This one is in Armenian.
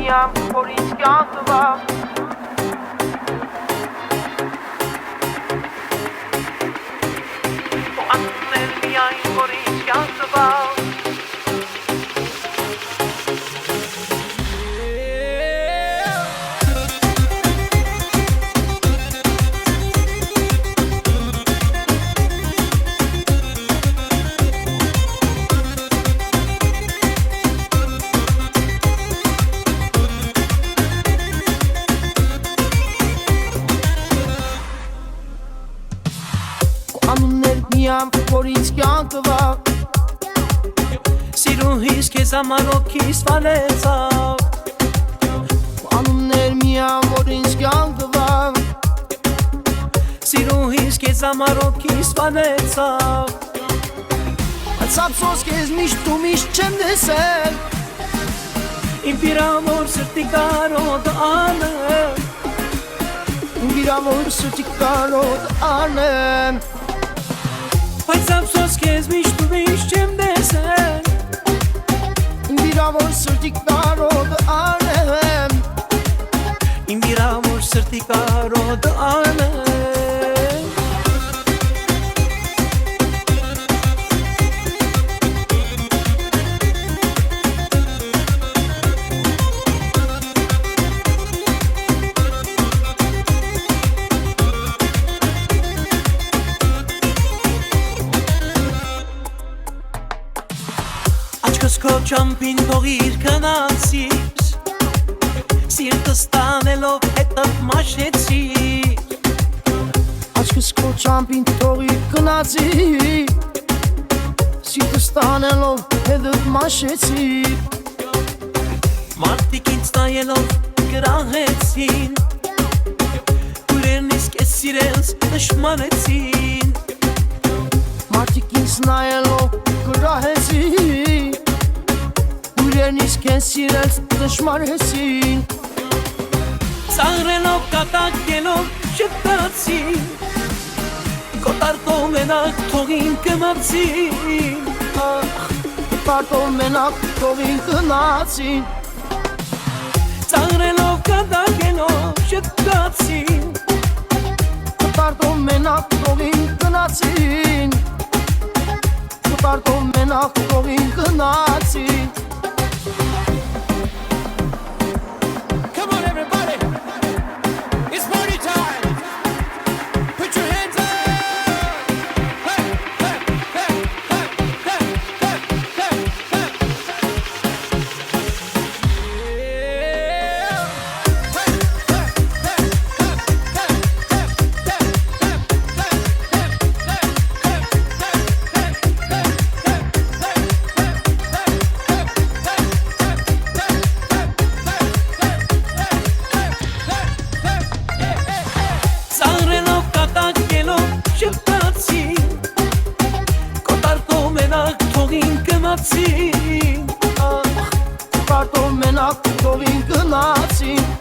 միամ, որ ինձ կյանք տվա Քո անունն միայն, որ ինձ կյանք տվա Անուններ միամ, որ ինձ կյանք տվա Սիրուհիս քեզ համար օքիս վանեցավ Անուններ միամ, որ ինձ կյանք տվա Սիրուհիս քեզ համար օքիս վանեցավ Բայց ափսոս քեզ միշտ ու միշտ չեմ տեսել Իմ վիրավոր սրտի կարոտ անեմ Իմ վիրավոր սրտի կարոտ անեմ Բայց ափսոս քեզ միշտ ու միշտ չեմ տեսել Իմ վիրավոր սրտի կարոտ անեմ Իմ վիրավոր սրտի կարոտ անեմ Աչքս քո ճամփին թողիր քնացիր Սիրտս տանելով հետդ մաշեցիր Աչքս քո ճամփին թողիր քնացիր Սիրտս տանելով հետդ մաշեցիր Մարդիկ ինձ նայելով գրահեցին Ուրերնից կես սիրենց նշմանեցին Մարդիկ ինձ նայելով գրահեցին Ուրերնից քեզ սիրած դժմարեցին Ծաղրելով կատակելով շտացին Կոտարտով մենակ թողին կմացին Կոտարտով մենակ թողին կնացին Ծաղրելով կատակելով շտացին Կոտարտով մենակ թողին կնացին Կոտարտով մենակ թողին կնացին Կոտարտով մենակ թողին կմացին Կոտարտով մենակ թողին կնացին